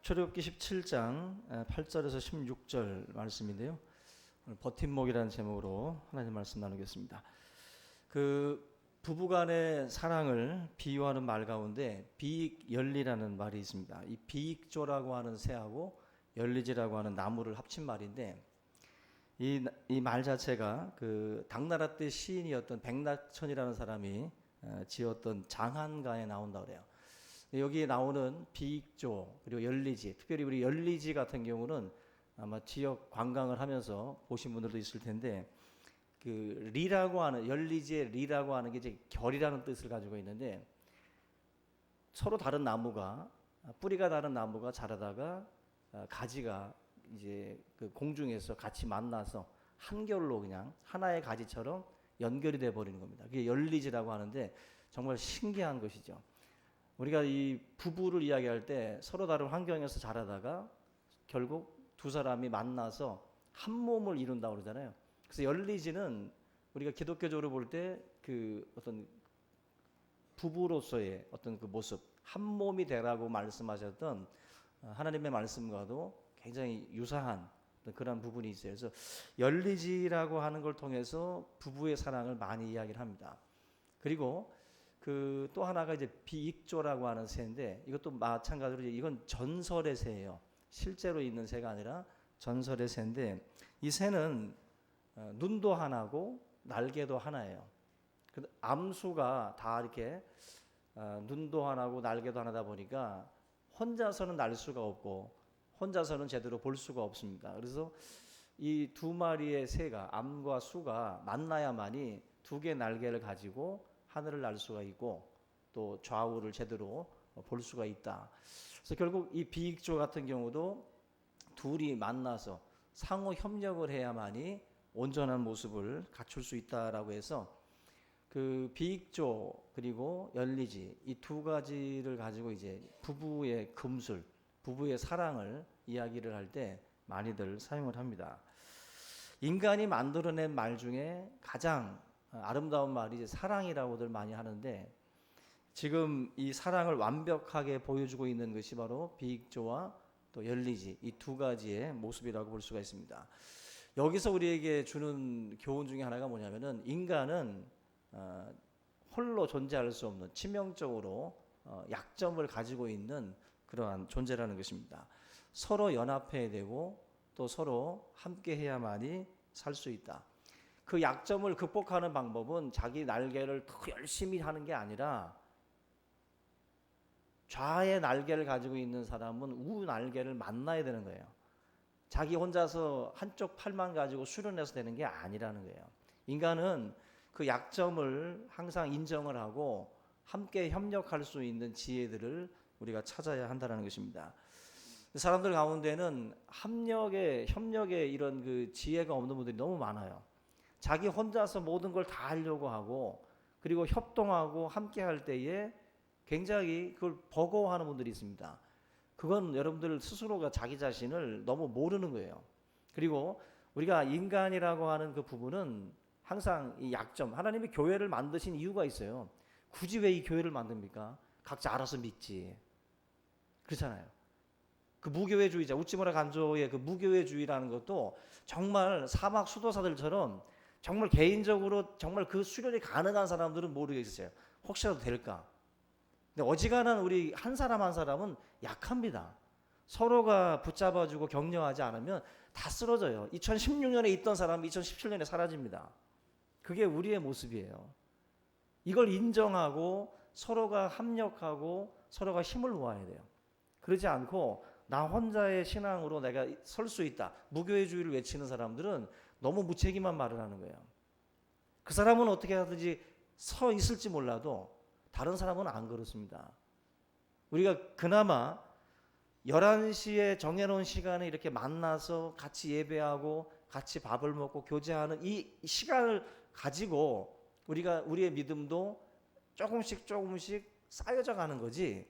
출애굽기 17장 8절에서 16절 말씀인데요. 오늘 버팀목이라는 제목으로 하나님 말씀 나누겠습니다. 그 부부간의 사랑을 비유하는 말 가운데 비익열리라는 말이 있습니다. 이 비익조라고 하는 새하고 열리지라고 하는 나무를 합친 말인데 이 말 자체가 그 당나라 때 시인이었던 백낙천이라는 사람이 지었던 장한가에 나온다 그래요. 여기에 나오는 비익조 그리고 열리지, 특별히 우리 열리지 같은 경우는 아마 지역 관광을 하면서 보신 분들도 있을 텐데 그 리라고 하는 열리지의 리라고 하는 게 이제 결이라는 뜻을 가지고 있는데 서로 다른 나무가 뿌리가 다른 나무가 자라다가 가지가 이제 그 공중에서 같이 만나서 한 결로 그냥 하나의 가지처럼 연결이 돼 버리는 겁니다. 그게 열리지라고 하는데 정말 신기한 것이죠. 우리가 이 부부를 이야기할 때 서로 다른 환경에서 자라다가 결국 두 사람이 만나서 한 몸을 이룬다고 그러잖아요. 그래서 열리지는 우리가 기독교적으로 볼 때 그 어떤 부부로서의 어떤 그 모습, 한 몸이 되라고 말씀하셨던 하나님의 말씀과도 굉장히 유사한 그런 부분이 있어요. 그래서 열리지라고 하는 걸 통해서 부부의 사랑을 많이 이야기를 합니다. 그리고 그 또 하나가 이제 비익조라고 하는 새인데 이것도 마찬가지로 이건 전설의 새예요. 실제로 있는 새가 아니라 전설의 새인데 이 새는 눈도 하나고 날개도 하나예요. 암수가 다 이렇게 눈도 하나고 날개도 하나다 보니까 혼자서는 날 수가 없고 혼자서는 제대로 볼 수가 없습니다. 그래서 이 두 마리의 새가 암과 수가 만나야만이 두 개의 날개를 가지고 하늘을 날 수가 있고 또 좌우를 제대로 볼 수가 있다. 그래서 결국 이 비익조 같은 경우도 둘이 만나서 상호 협력을 해야만이 온전한 모습을 갖출 수 있다라고 해서 그 비익조 그리고 열리지 이 두 가지를 가지고 이제 부부의 금술, 부부의 사랑을 이야기를 할 때 많이들 사용을 합니다. 인간이 만들어낸 말 중에 가장 아름다운 말이 이제 사랑이라고들 많이 하는데 지금 이 사랑을 완벽하게 보여주고 있는 것이 바로 비익조와 또 열리지 이 두 가지의 모습이라고 볼 수가 있습니다. 여기서 우리에게 주는 교훈 중에 하나가 뭐냐면은 인간은 홀로 존재할 수 없는 치명적으로 약점을 가지고 있는 그러한 존재라는 것입니다. 서로 연합해야 되고 또 서로 함께 해야만이 살 수 있다. 그 약점을 극복하는 방법은 자기 날개를 더 열심히 하는 게 아니라 좌의 날개를 가지고 있는 사람은 우 날개를 만나야 되는 거예요. 자기 혼자서 한쪽 팔만 가지고 수련해서 되는 게 아니라는 거예요. 인간은 그 약점을 항상 인정을 하고 함께 협력할 수 있는 지혜들을 우리가 찾아야 한다는 것입니다. 사람들 가운데는 협력의 이런 그 지혜가 없는 분들이 너무 많아요. 자기 혼자서 모든 걸 다 하려고 하고 그리고 협동하고 함께 할 때에 굉장히 그걸 버거워하는 분들이 있습니다. 그건 여러분들 스스로가 자기 자신을 너무 모르는 거예요. 그리고 우리가 인간이라고 하는 그 부분은 항상 이 약점, 하나님이 교회를 만드신 이유가 있어요. 굳이 왜 이 교회를 만듭니까? 각자 알아서 믿지. 그렇잖아요. 그 무교회주의자, 우찌무라 간조의 그 무교회주의라는 것도 정말 사막 수도사들처럼 정말 개인적으로 정말 그 수련이 가능한 사람들은 모르겠어요. 혹시라도 될까? 근데 어지간한 우리 한 사람 한 사람은 약합니다. 서로가 붙잡아주고 격려하지 않으면 다 쓰러져요. 2016년에 있던 사람이 2017년에 사라집니다. 그게 우리의 모습이에요. 이걸 인정하고 서로가 합력하고 서로가 힘을 모아야 돼요. 그러지 않고 나 혼자의 신앙으로 내가 설 수 있다. 무교회주의를 외치는 사람들은 너무 무책임한 말을 하는 거예요. 그 사람은 어떻게 하든지 서 있을지 몰라도 다른 사람은 안 그렇습니다. 우리가 그나마 11시에 정해놓은 시간에 이렇게 만나서 같이 예배하고 같이 밥을 먹고 교제하는 이 시간을 가지고 우리의 믿음도 조금씩 쌓여져 가는 거지.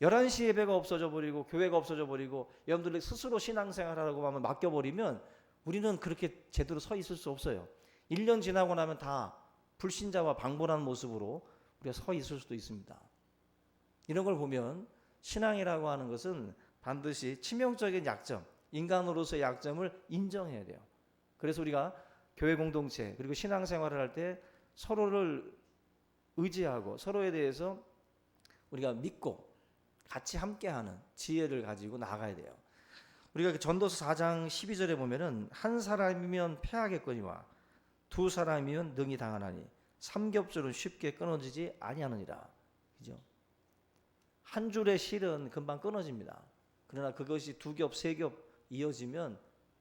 11시 예배가 없어져 버리고 교회가 없어져 버리고 여러분들 스스로 신앙생활하라고 하면 맡겨버리면 우리는 그렇게 제대로 서 있을 수 없어요. 1년 지나고 나면 다 불신자와 방불한 모습으로 우리가 서 있을 수도 있습니다. 이런 걸 보면 신앙이라고 하는 것은 반드시 치명적인 약점, 인간으로서의 약점을 인정해야 돼요. 그래서 우리가 교회 공동체 그리고 신앙생활을 할 때 서로를 의지하고 서로에 대해서 우리가 믿고 같이 함께하는 지혜를 가지고 나아가야 돼요. 우리가 전도서 4장 12절에 보면은 한 사람이면 패하겠거니와 두 사람이면 능히 당하나니 삼겹줄은 쉽게 끊어지지 아니하느니라. 그죠? 한 줄의 실은 금방 끊어집니다. 그러나 그것이 두 겹, 세 겹 이어지면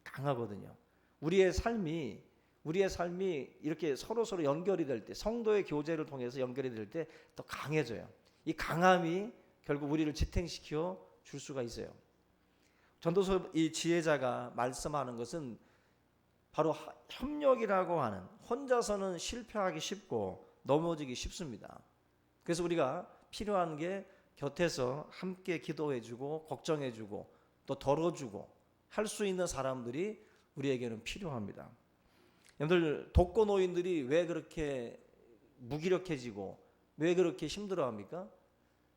강하거든요. 우리의 삶이 이렇게 서로 연결이 될 때, 성도의 교제를 통해서 연결이 될 때 더 강해져요. 이 강함이 결국 우리를 지탱시켜 줄 수가 있어요. 전도서 이 지혜자가 말씀하는 것은 바로 협력이라고 하는, 혼자서는 실패하기 쉽고 넘어지기 쉽습니다. 그래서 우리가 필요한 게 곁에서 함께 기도해주고 걱정해주고 또 덜어주고 할 수 있는 사람들이 우리에게는 필요합니다. 여러분들, 독거노인들이 왜 그렇게 무기력해지고 왜 그렇게 힘들어합니까?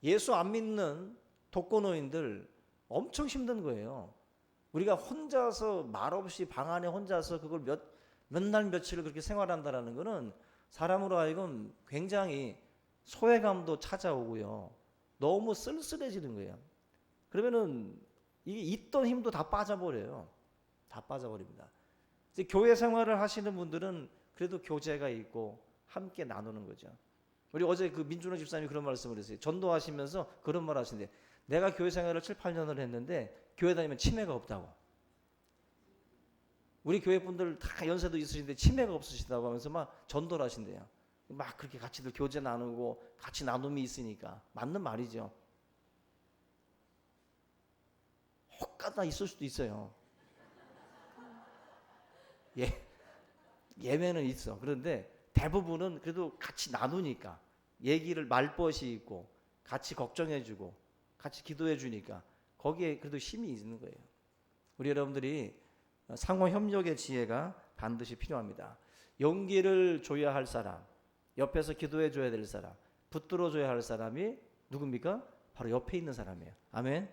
예수 안 믿는 독거노인들 엄청 힘든 거예요. 우리가 혼자서 말없이 방 안에 혼자서 그걸 몇 날 며칠을 그렇게 생활한다라는 것은 사람으로 하여금 굉장히 소외감도 찾아오고요. 너무 쓸쓸해지는 거예요. 그러면은 이게 있던 힘도 다 빠져버려요. 다 빠져버립니다. 이제 교회 생활을 하시는 분들은 그래도 교제가 있고 함께 나누는 거죠. 우리 어제 그 민준호 집사님이 그런 말씀을 했어요. 전도하시면서 그런 말 하시는데, 내가 교회 생활을 7, 8년을 했는데 교회 다니면 치매가 없다고. 우리 교회 분들 다 연세도 있으신데 치매가 없으시다고 하면서 막 전도를 하신대요. 막 그렇게 같이들 교제 나누고 같이 나눔이 있으니까. 맞는 말이죠. 혹가다 있을 수도 있어요. 예외는 있어. 그런데 대부분은 그래도 같이 나누니까, 얘기를 말벗이 있고 같이 걱정해주고 같이 기도해주니까 거기에 그래도 힘이 있는 거예요. 우리 여러분들이 상호 협력의 지혜가 반드시 필요합니다. 용기를 줘야 할 사람, 옆에서 기도해 줘야 될 사람, 붙들어 줘야 할 사람이 누굽니까? 바로 옆에 있는 사람이에요. 아멘.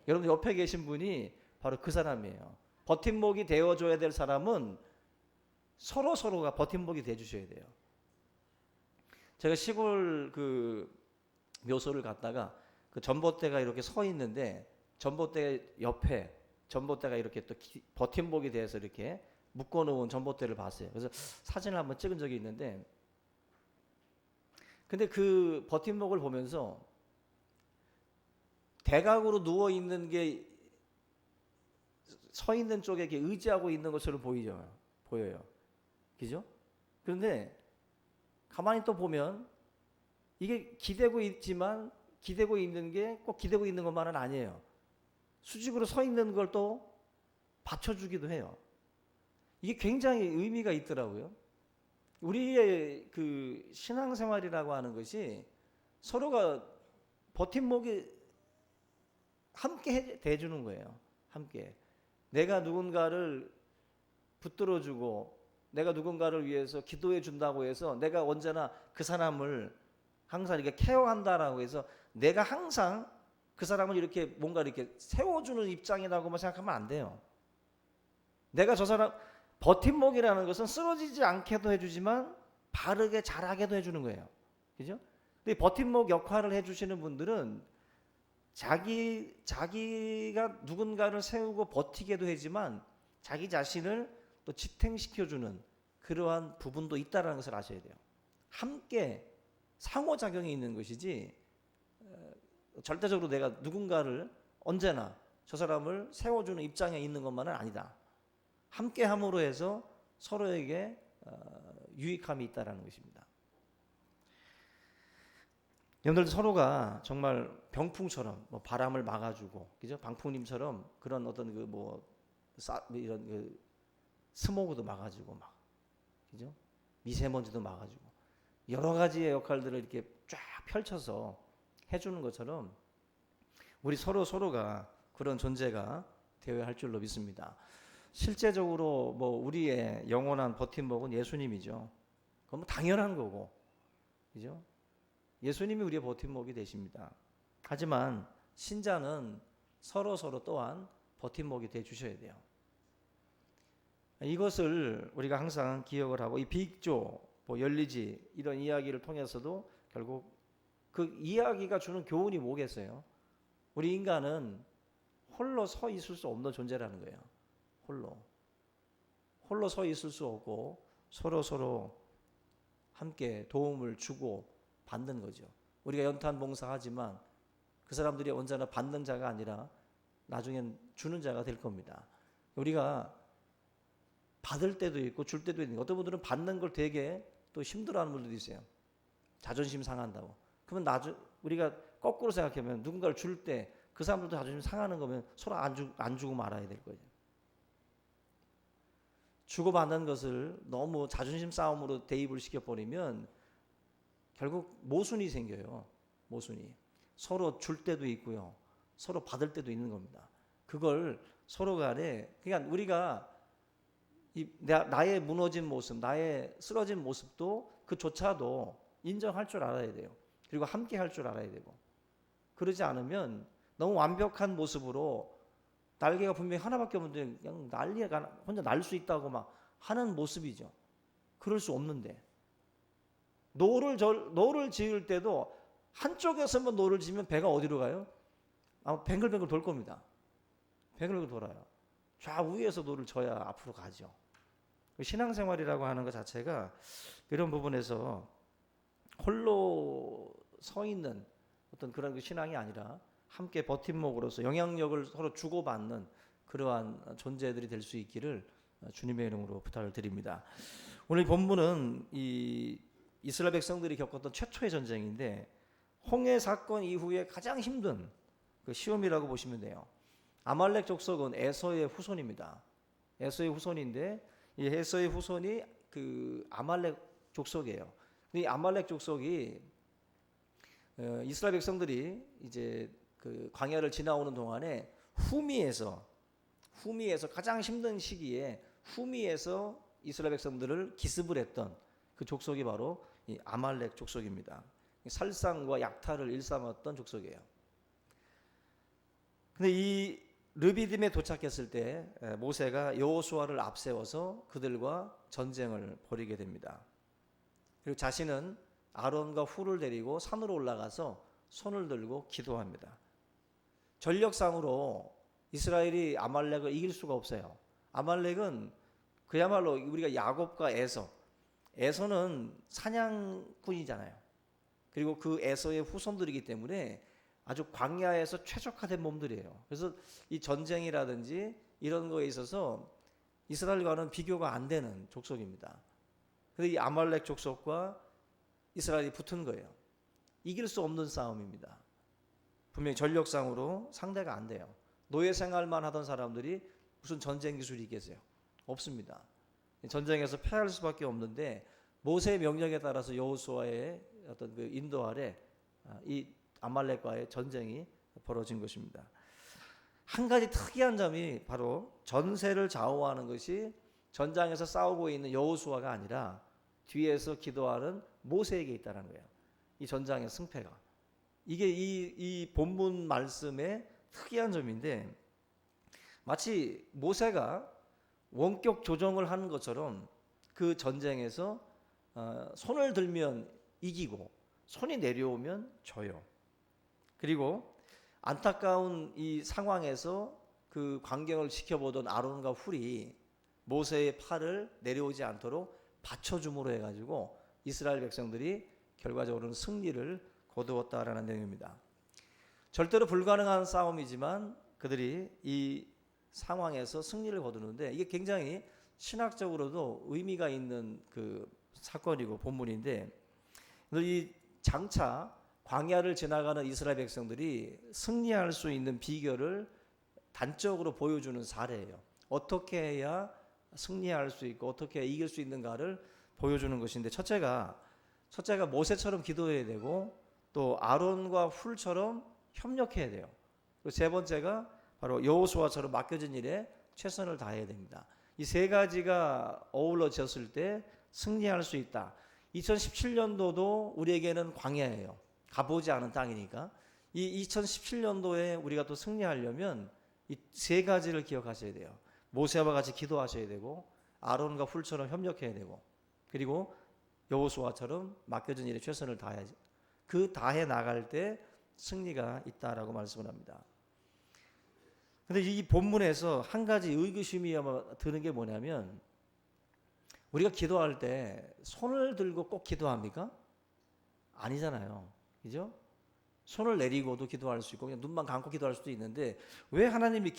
여러분 옆에 계신 분이 바로 그 사람이에요. 버팀목이 되어줘야 될 사람은 서로가 버팀목이 돼주셔야 돼요. 제가 시골 그 묘소를 갔다가 그 전봇대가 이렇게 서 있는데 전봇대 옆에 전봇대가 이렇게 또 버팀목이 돼서 이렇게 묶어놓은 전봇대를 봤어요. 그래서 사진을 한번 찍은 적이 있는데, 근데 그 버팀목을 보면서 대각으로 누워 있는 게 서 있는 쪽에 이렇게 의지하고 있는 것처럼 보여요. 그죠? 그런데 가만히 또 보면 이게 기대고 있지만 기대고 있는 게 꼭 기대고 있는 것만은 아니에요. 수직으로 서 있는 걸 또 받쳐주기도 해요. 이게 굉장히 의미가 있더라고요. 우리의 그 신앙생활이라고 하는 것이 서로가 버팀목이 함께 대주는 거예요. 함께. 내가 누군가를 붙들어주고 내가 누군가를 위해서 기도해 준다고 해서 내가 언제나 그 사람을 항상 이렇게 케어한다라고 해서 내가 항상 그 사람을 이렇게 뭔가 이렇게 세워주는 입장이라고만 생각하면 안 돼요. 내가 저 사람 버팀목이라는 것은 쓰러지지 않게도 해주지만 바르게 잘하게도 해주는 거예요. 그죠? 근데 버팀목 역할을 해주시는 분들은 자기가 누군가를 세우고 버티게도 하지만 자기 자신을 또 지탱시켜주는 그러한 부분도 있다는 것을 아셔야 돼요. 함께 상호작용이 있는 것이지 절대적으로 내가 누군가를 언제나 저 사람을 세워주는 입장에 있는 것만은 아니다. 함께 함으로 해서 서로에게 유익함이 있다는 것입니다. 여러분들 서로가 정말 병풍처럼 뭐 바람을 막아주고, 그죠? 방풍님처럼 그런 어떤 이런 그 스모그도 막아주고 막, 그죠? 미세먼지도 막아주고 여러 가지의 역할들을 이렇게 쫙 펼쳐서 해주는 것처럼 우리 서로가 그런 존재가 되어야 할 줄로 믿습니다. 실제적으로 뭐 우리의 영원한 버팀목은 예수님이죠. 그건 뭐 당연한 거고, 그죠? 예수님이 우리의 버팀목이 되십니다. 하지만 신자는 서로 또한 버팀목이 돼 주셔야 돼요. 이것을 우리가 항상 기억을 하고, 이 비익조, 열리지, 이런 이야기를 통해서도 결국 그 이야기가 주는 교훈이 뭐겠어요? 우리 인간은 홀로 서 있을 수 없는 존재라는 거예요. 홀로 서 있을 수 없고 서로 함께 도움을 주고 받는 거죠. 우리가 연탄 봉사하지만 그 사람들이 언제나 받는 자가 아니라 나중엔 주는 자가 될 겁니다. 우리가 받을 때도 있고 줄 때도 있는, 어떤 분들은 받는 걸 되게 또 힘들어하는 분들도 있어요. 자존심 상한다고. 그러면 우리가 거꾸로 생각하면 누군가를 줄 때 그 사람들도 자존심 상하는 거면 서로 안 주고 말아야 될 거예요. 주고받는 것을 너무 자존심 싸움으로 대입을 시켜버리면 결국 모순이 생겨요. 모순이. 서로 줄 때도 있고요. 서로 받을 때도 있는 겁니다. 그걸 서로 간에, 그러니까 우리가 나의 무너진 모습, 나의 쓰러진 모습도 그조차도 인정할 줄 알아야 돼요. 그리고 함께 할 줄 알아야 되고. 그러지 않으면 너무 완벽한 모습으로 날개가 분명히 하나밖에 없는데 그냥 난리가 혼자 날 수 있다고 막 하는 모습이죠. 그럴 수 없는데. 노를 지을 때도 한쪽에서만 노를 지면 배가 어디로 가요? 아마 뱅글뱅글 돌 겁니다. 뱅글뱅글 돌아요. 좌우에서 노를 져야 앞으로 가죠. 신앙생활이라고 하는 것 자체가 이런 부분에서 홀로 서 있는 어떤 그런 신앙이 아니라 함께 버팀목으로서 영향력을 서로 주고받는 그러한 존재들이 될 수 있기를 주님의 이름으로 부탁을 드립니다. 오늘 본문은 이 이스라엘 백성들이 겪었던 최초의 전쟁인데, 홍해 사건 이후에 가장 힘든 그 시험이라고 보시면 돼요. 아말렉 족속은 에서의 후손입니다. 에서의 후손인데, 이 에서의 후손이 그 아말렉 족속이에요. 이 아말렉 족속이 이스라엘 백성들이 이제 그 광야를 지나오는 동안에 후미에서 가장 힘든 시기에 후미에서 이스라엘 백성들을 기습을 했던 그 족속이 바로 이 아말렉 족속입니다. 살상과 약탈을 일삼았던 족속이에요. 근데 이 르비딤에 도착했을 때 모세가 여호수아를 앞세워서 그들과 전쟁을 벌이게 됩니다. 그리고 자신은 아론과 훌을 데리고 산으로 올라가서 손을 들고 기도합니다. 전력상으로 이스라엘이 아말렉을 이길 수가 없어요. 아말렉은 그야말로 우리가 야곱과 에서는 사냥꾼이잖아요. 그리고 그 에서의 후손들이기 때문에 아주 광야에서 최적화된 몸들이에요. 그래서 이 전쟁이라든지 이런 거에 있어서 이스라엘과는 비교가 안 되는 족속입니다. 그런데 이 아말렉 족속과 이스라엘이 붙은 거예요. 이길 수 없는 싸움입니다. 분명히 전력상으로 상대가 안 돼요. 노예 생활만 하던 사람들이 무슨 전쟁 기술이 있겠어요? 없습니다. 전쟁에서 패할 수밖에 없는데 모세의 명령에 따라서 여호수아의 어떤 그 인도 아래 이 아말렉과의 전쟁이 벌어진 것입니다. 한 가지 특이한 점이 바로 전세를 좌우하는 것이 전장에서 싸우고 있는 여호수아가 아니라 뒤에서 기도하는 모세에게 있다는 거예요. 이 전장의 승패가. 이게 이 본문 말씀의 특이한 점인데, 마치 모세가 원격 조정을 하는 것처럼 그 전쟁에서 손을 들면 이기고 손이 내려오면 져요. 그리고 안타까운 이 상황에서 그 광경을 지켜보던 아론과 훌이 모세의 팔을 내려오지 않도록 받쳐줌으로 해가지고 이스라엘 백성들이 결과적으로는 승리를 거두었다라는 내용입니다. 절대로 불가능한 싸움이지만 그들이 이 상황에서 승리를 거두는데, 이게 굉장히 신학적으로도 의미가 있는 그 사건이고 본문인데, 이 장차 광야를 지나가는 이스라엘 백성들이 승리할 수 있는 비결을 단적으로 보여주는 사례예요. 어떻게 해야 승리할 수 있고 어떻게 해야 이길 수 있는가를 보여주는 것인데, 첫째가 모세처럼 기도해야 되고 또 아론과 훌처럼 협력해야 돼요. 그리고 세 번째가 바로 여호수아처럼 맡겨진 일에 최선을 다해야 됩니다. 이 세 가지가 어우러졌을 때 승리할 수 있다. 2017년도도 우리에게는 광야예요. 가보지 않은 땅이니까. 이 2017년도에 우리가 또 승리하려면 이 세 가지를 기억하셔야 돼요. 모세와 같이 기도하셔야 되고, 아론과 훌처럼 협력해야 되고, 그리고 여호수아처럼 맡겨진 일에 최선을 다해야지. 그 다해 나갈 때 승리가 있다라고 말씀을 합니다. 근데 이 본문에서 한 가지 의구심이 아마 드는 게 뭐냐면, 우리가 기도할 때 손을 들고 꼭 기도합니까? 아니잖아요. 그죠? 손을 내리고도 기도할 수 있고 그냥 눈만 감고 기도할 수도 있는데, 왜 하나님이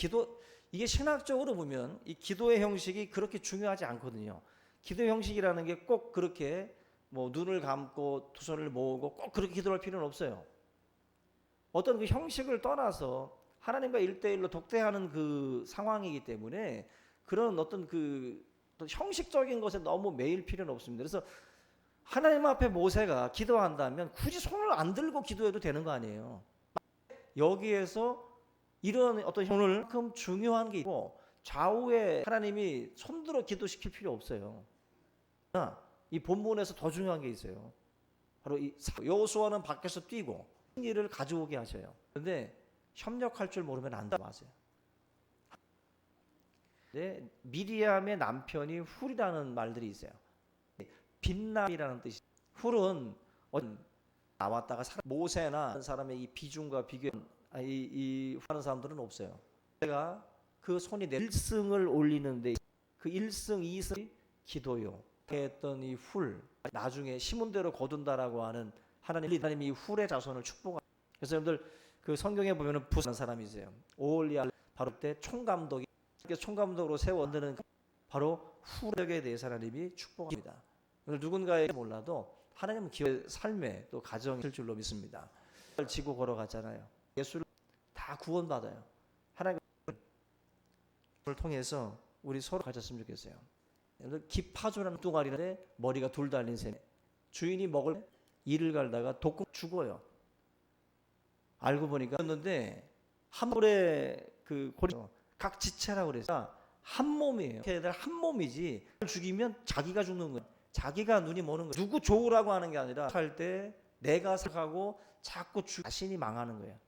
이게 신학적으로 보면 이 기도의 형식이 그렇게 중요하지 않거든요. 기도의 형식이라는 게 꼭 그렇게 뭐 눈을 감고 두 손을 모으고 꼭 그렇게 기도할 필요는 없어요. 어떤 그 형식을 떠나서 하나님과 1대1로 독대하는 그 상황이기 때문에 그런 어떤 그 형식적인 것에 너무 매일 필요는 없습니다. 그래서 하나님 앞에 모세가 기도한다면 굳이 손을 안 들고 기도해도 되는 거 아니에요. 여기에서 이런 어떤 손을 만큼 중요한 게 있고, 좌우에 하나님이 손들어 기도시킬 필요 없어요. 이 본문에서 더 중요한 게 있어요. 바로 이 여호수아는 밖에서 뛰고 승리를 가져오게 하셔요. 그런데 협력할 줄 모르면 안 마세요. 네, 미리암의 남편이 훌이라는 말들이 있어요. 빛남이라는 뜻이. 훌은 나왔다가 모세나 사람의 이 비중과 비교 이 하는 사람들은 없어요. 제가 그 손이 1승을 올리는데 그 1승 2승이 기도요. 했던 이 훌, 나중에 시문대로 거둔다라고 하는 하나님이 이 훌의 자손을 축복하. 그래서 여러분들 그 성경에 보면은 부스라는 사람이 있어요. 오홀리아 바로 때 총감독이 총감독으로 세워 얻는 바로 훌에게 대해서 하나님이 축복합니다. 누군가에게 몰라도 하나님은 기업의 삶에 또 가정이 있을 줄로 믿습니다. 지고 걸어갔잖아요. 예수를 다 구원받아요. 하나님을 통해서 우리 서로 가졌으면 좋겠어요. 기파조라는 뚱아리인데 머리가 둘 달린 새. 주인이 먹을 이를 갈다가 독금 죽어요. 알고 보니까 였는데 한 볼에 그 고리 각 지체라고 그래서 한 몸이에요. 걔들 한 몸이지. 죽이면 자기가 죽는 거예요. 자기가 눈이 머는 거예요. 누구 좋으라고 하는 게 아니라 할 때 내가 살아가고 자꾸 자신이 망하는 거예요.